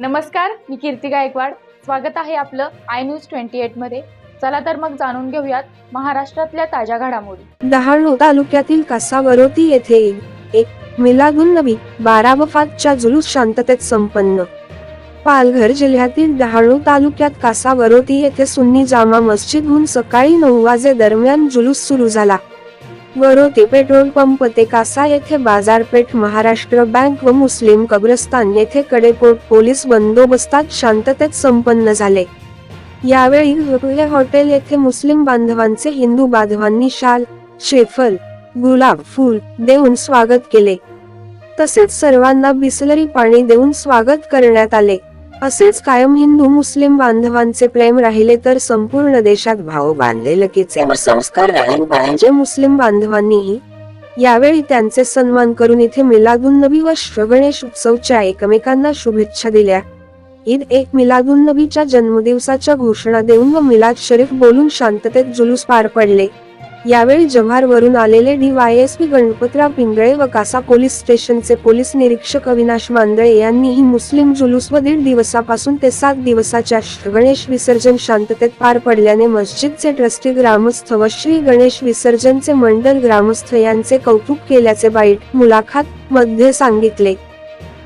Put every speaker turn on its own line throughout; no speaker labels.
नमस्कार, मी कीर्ती गायकवाड. स्वागत आहे आपलं आय न्यूज 28 मध्ये. चला तर मग जाणून घेऊयात महाराष्ट्रातल्या ताज्या घडामोडी.
डहाणू तालुक्यातील कासावरोती येथे एक मिलादुन्नबी 12 वफातच्या जुलूस शांततेत संपन्न. पालघर जिल्ह्यातील डहाणू तालुक्यात कासावरोती येथे सुन्नी जामा मस्जिदहून सकाळी 9 वाजे दरम्यान जुलूस सुरू झाला. वरोती पेट्रोल पंप ते कासा येथे बाजारपेठ, महाराष्ट्र बँक व मुस्लिम कब्रस्तान येथे कडेकोट पोलीस बंदोबस्तात शांततेत संपन्न झाले. यावेळी रुपये हॉटेल येथे मुस्लिम बांधवांचे हिंदू बांधवांनी शाल, श्रीफल, गुलाब फूल देऊन स्वागत केले. तसेच सर्वांना बिसलरी पाणी देऊन स्वागत करण्यात आले. असेच कायम हिंदू मुस्लिम बांधवांचे प्रेम राहिले तर संपूर्ण देशात भाव बांधिलकीचे संस्कार राहील पाहिजे. मुस्लिम बांधवांनीही यावेळी त्यांचे सन्मान करून इथे मिलादुन्नबी व गणेश उत्सवच्या एकमेकांना शुभेच्छा दिल्या. ईद एक मिलादुन्नबीच्या जन्मदिवसाच्या घोषणा देऊन व मिलाद शरीफ बोलून शांततेत जुलूस पार पडले. यावेळी जव्हार वरून आलेले DYSP गणपतराव पिंगळे व कासा पोलीस स्टेशनचे पोलीस निरीक्षक अविनाश मांदळे यांनीही मुस्लिम जुलूस व 1.5 दिवसापासून ते 7 दिवसाच्या गणेश विसर्जन शांततेत पार पडल्याने मस्जिदचे ट्रस्टी ग्रामस्थ व श्री गणेश विसर्जनचे मंडल ग्रामस्थ यांचे कौतुक केल्याचे बाईट मुलाखत मध्ये सांगितले.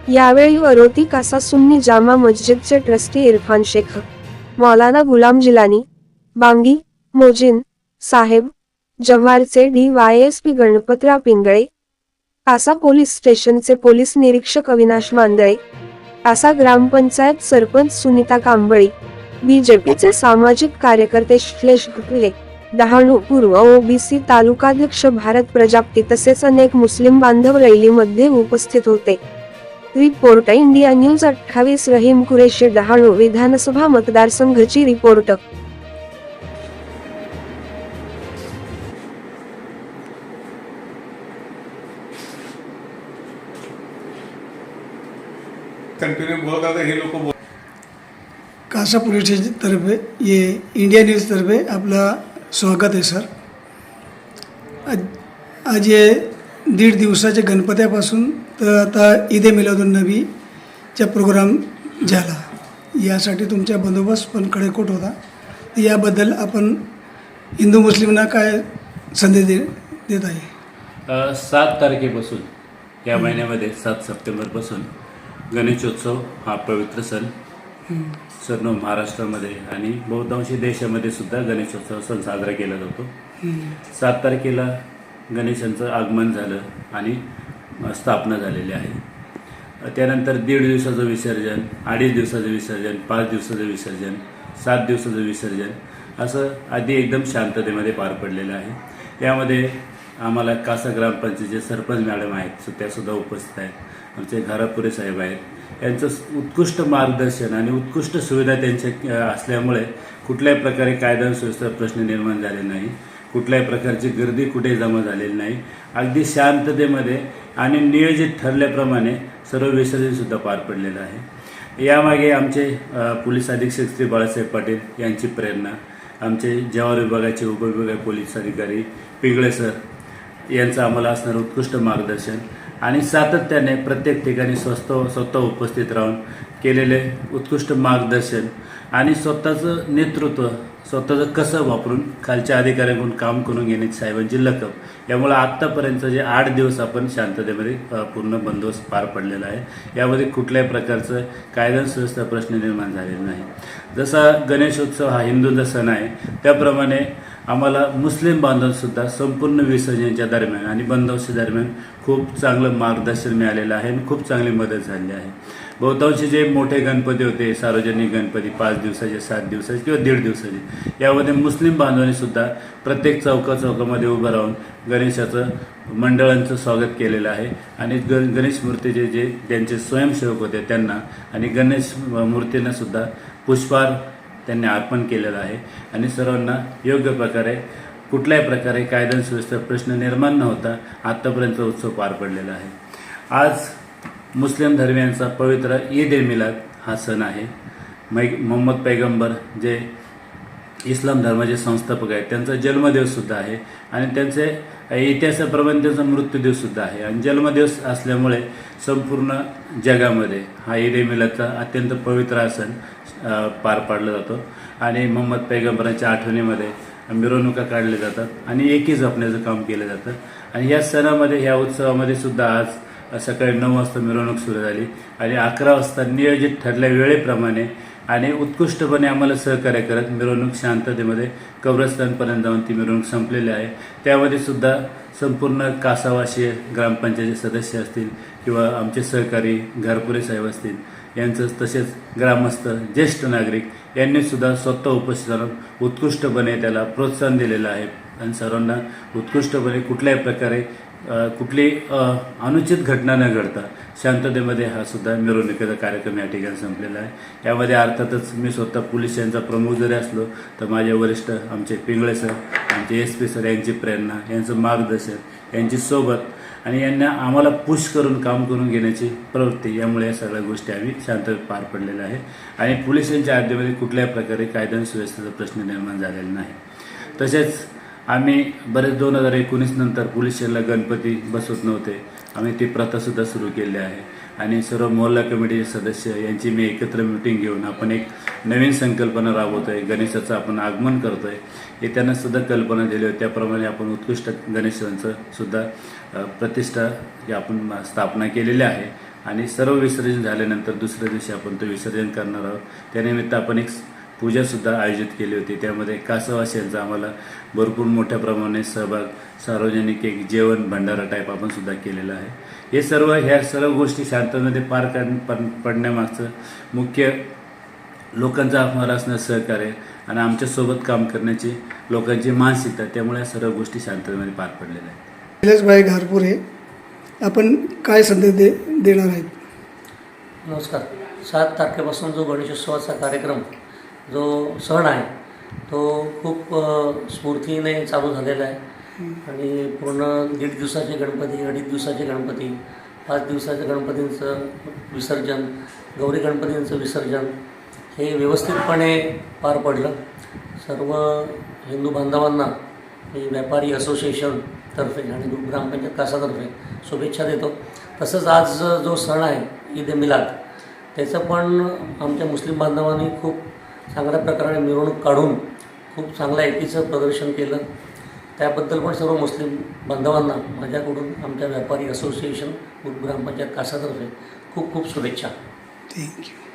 यावेळी वरोती कासा सुन्नी जामा मस्जिदचे ट्रस्टी इरफान शेख, मौलाना गुलाम जिलानी, बांगी, मोजिन साहेब, जव्हारचे DYSP गणपतराव पिंगळे, कासा पोलीस स्टेशनचे पोलीस निरीक्षक अविनाश मांदळे, कासा ग्रामपंचायत सरपंच सुनीता कांबळी, BJPचे सामाजिक कार्यकर्ते श्लेष गुटले, डहाणू पूर्व OBC तालुकाध्यक्ष भारत प्रजापती तसेच अनेक मुस्लिम बांधव रॅलीमध्ये उपस्थित होते. Report India news 28 Rahim Qureshi, Dahanu विधानसभा मतदारसंघाची रिपोर्ट.
कंटिन्यू बोलत आता हे लोक
कासा पोलीस स्टेशन तर्फे ये इंडिया न्यूज तर्फे आपला स्वागत आहे सर. आज ये 1.5 दिवसाच्या गणपत्यापासून तर आता ईद ए मिलादुन्नबीचा प्रोग्राम झाला. यासाठी तुमचा बंदोबस्त पण कडेकोट होता. याबद्दल आपण हिंदू मुस्लिमांना काय संदेश देत आहे?
7 तारखेपासून या महिन्यामध्ये 7 सप्टेंबरपासून गणेशोत्सव हा पवित्र सण सर्व महाराष्ट्रामध्ये आणि बहुतांशी देशामध्ये सुद्धा गणेशोत्सव सण साजरा केला जातो. 7 तारखेला गणेशांचं आगमन झालं आणि स्थापना झालेली आहे. त्यानंतर 1.5 दिवसाचं विसर्जन, 2.5 दिवसाचं विसर्जन, 5 दिवसाचं विसर्जन, 7 दिवसाचं विसर्जन असं आधी एकदम शांततेमध्ये पार पडलेलं आहे. यामध्ये आम्हाला कासा ग्रामपंचायतीचे सरपंच मॅडम आहेत, त्यासुद्धा उपस्थित आहेत. आमचे घारापुरे साहेब आहेत. यांचं उत्कृष्ट मार्गदर्शन आणि उत्कृष्ट सुविधा त्यांच्या असल्यामुळे कुठल्याही प्रकारे कायदा सुव्यवस्था प्रश्न निर्माण झाले नाही. कुठल्याही प्रकारची गर्दी कुठे जमा झालेली नाही. अगदी शांततेमध्ये आणि नियोजित ठरल्याप्रमाणे सर्व विसर्जनसुद्धा पार पडलेलं आहे. यामागे आमचे पोलीस अधीक्षक श्री बाळासाहेब पाटील यांची प्रेरणा, आमचे जव्हार विभागाचे उपविभागीय पोलीस अधिकारी पिंगळे सर यांचं आम्हाला असणारं उत्कृष्ट मार्गदर्शन आणि सातत्याने प्रत्येक ठिकाणी स्वतः उपस्थित राहून केलेले उत्कृष्ट मार्गदर्शन आणि स्वतःचं नेतृत्व स्वतःचं कसं वापरून खालच्या अधिकाऱ्यांकडून काम करून घेण्याची साहेबांची लकब. यामुळे आत्तापर्यंत जे 8 दिवस आपण शांततेमध्ये पूर्ण बंदोबस्त पार पडलेला आहे. यामध्ये कुठल्याही प्रकारचं कायदा सुव्यवस्था प्रश्न निर्माण झालेला नाही. जसा गणेशोत्सव हा हिंदूंचा सण आहे त्याप्रमाणे आम्हाला मुस्लिम बांधवांसुद्धा संपूर्ण विसर्जनाच्या दरम्यान आणि बंदोबस्ती दरम्यान खूप चांगलं मार्गदर्शन मिळालेलं आहे आणि खूप चांगली मदत झाली आहे. बहुतांशी जे मोठे गणपती होते, सार्वजनिक गणपती 5 दिवसाचे, 7 दिवसाचे किंवा 1.5 दिवसाचे, यामध्ये मुस्लिम बांधवांनीसुद्धा प्रत्येक चौकामध्ये उभं राहून गणेशाचं मंडळांचं स्वागत केलेलं आहे. आणि गणेश मूर्तीचे जे त्यांचे स्वयंसेवक होते त्यांना आणि गणेश मूर्तींनासुद्धा पुष्पहार त्यांनी अर्पण केलेलं आहे. आणि सर्वांना योग्य प्रकारे कुठल्याही प्रकारे कायदा सुव्यवस्था प्रश्न निर्माण न होता आत्तापर्यंत उत्सव पार पडलेला आहे. आज मुस्लिम धर्मियांचा पवित्र ईद ए मिलाद हा सण आहे. मोहम्मद पैगंबर जे इस्लाम धर्माचे संस्थापक आहेत त्यांचा जन्मदिवससुद्धा आहे आणि त्यांचे इतिहासाप्रमाणे त्यांचा मृत्यूदिवससुद्धा आहे. आणि जन्मदिवस असल्यामुळे संपूर्ण जगामध्ये हा ईद ए मिलादचा अत्यंत पवित्र हा सण पार पाडला जातो आणि मोहम्मद पैगंबरांच्या आठवणीमध्ये मिरवणुका काढल्या जातात आणि एकी जपण्याचं काम केलं जातं. आणि या सणामध्ये ह्या उत्सवामध्ये सुद्धा आज सकाळी 9 वाजता मिरवणूक सुरू झाली आणि 11 वाजता नियोजित ठरल्या वेळेप्रमाणे आणि उत्कृष्टपणे आम्हाला सहकार्य करत मिरवणूक शांततेमध्ये कब्रस्तानपर्यंत जाऊन ती मिरवणूक संपलेली आहे. त्यामध्ये सुद्धा संपूर्ण कासावाशी ग्रामपंचायत सदस्य असतील किंवा आमचे सहकारी घरपुरे साहेब असतील यांचं, तसेच ग्रामस्थ ज्येष्ठ नागरिक यांनी सुद्धा स्वतः उपस्थित राहून उत्कृष्टपणे त्याला प्रोत्साहन दिलेलं आहे आणि सर्वांना उत्कृष्टपणे कुठल्याही प्रकारे कुठली अनुचित घटना न घडता शांततेमध्ये हा सुद्धा मिरवणुकीचा कार्यक्रम या ठिकाणी संपलेला आहे. यामध्ये अर्थातच मी स्वतः पोलीस यांचा प्रमुख जरी असलो तर माझे वरिष्ठ आमचे पिंगळे सर, आमचे SP सर यांची प्रेरणा, यांचं मार्गदर्शन, यांची सोबत आणि यांना आम्हाला पुश करून काम करून घेण्याची प्रवृत्ती, यामुळे या सगळ्या गोष्टी आम्ही शांततेत पार पडलेल्या आहे. आणि पोलिसांच्या हद्दीमध्ये कुठल्याही प्रकारे कायदा आणि सुव्यवस्थेचा प्रश्न निर्माण झालेला नाही. तसेच आम्ही बरेच 2019 नंतर पोलीस स्टेशनला गणपती बसवत नव्हते. आम्ही ती प्रथासुद्धा सुरू केली आहे आणि सर्व मोहल्ला कमिटीचे सदस्य यांची मी एकत्र मीटिंग घेऊन आपण एक नवीन संकल्पना राबवतो आहे. गणेशाचं आपण आगमन करतो आहे हे त्यांना सुद्धा कल्पना दिली होती. त्याप्रमाणे आपण उत्कृष्ट गणेशांचं सुद्धा प्रतिष्ठा ही आपण स्थापना केलेली आहे आणि सर्व विसर्जन झाल्यानंतर दुसऱ्या दिवशी आपण तो विसर्जन करणार आहोत. त्यानिमित्त आपण एक पूजासुद्धा आयोजित केली होती. त्यामध्ये कासवाशांचा आम्हाला भरपूर मोठ्या प्रमाणात सहभाग, सार्वजनिक एक जेवण भंडारा टाईप आपण सुद्धा केलेलं आहे. ह्या सर्व गोष्टी शांततेमध्ये पार पडण्यामागचं मुख्य लोकांचा आम्हाला असणं सहकार्य आणि आमच्यासोबत काम करण्याची लोकांची मानसिकता, त्यामुळे या सर्व गोष्टी शांततेमध्ये पार पडलेल्या आहेत.
निलेशभाई घारपुरे, आपण काय संदेश देणार आहेत?
नमस्कार. 7 तारखेपासून जो गणेशोत्सवाचा कार्यक्रम, जो सण आहे तो खूप स्फूर्तीने चालू झालेला आहे आणि पूर्ण 1.5 दिवसाचे गणपती, 2.5 दिवसाचे गणपती, 5 दिवसाच्या गणपतींचं विसर्जन, गौरी गणपतींचं विसर्जन हे व्यवस्थितपणे पार पडलं. सर्व हिंदू बांधवांना मी व्यापारी असोसिएशनतर्फे आणि ग्रामपंचायत कासातर्फे शुभेच्छा देतो. तसंच आज जो सण आहे ईद ए मिलाद, त्याचं पण आमच्या मुस्लिम बांधवांनी खूप चांगल्या प्रकारे मिरवणूक काढून खूप चांगल्या एकीचं प्रदर्शन केलं. त्याबद्दल पण सर्व मुस्लिम बांधवांना माझ्याकडून आमच्या व्यापारी असोसिएशन ग्रामपंचायत कासातर्फे खूप खूप शुभेच्छा.
थँक्यू.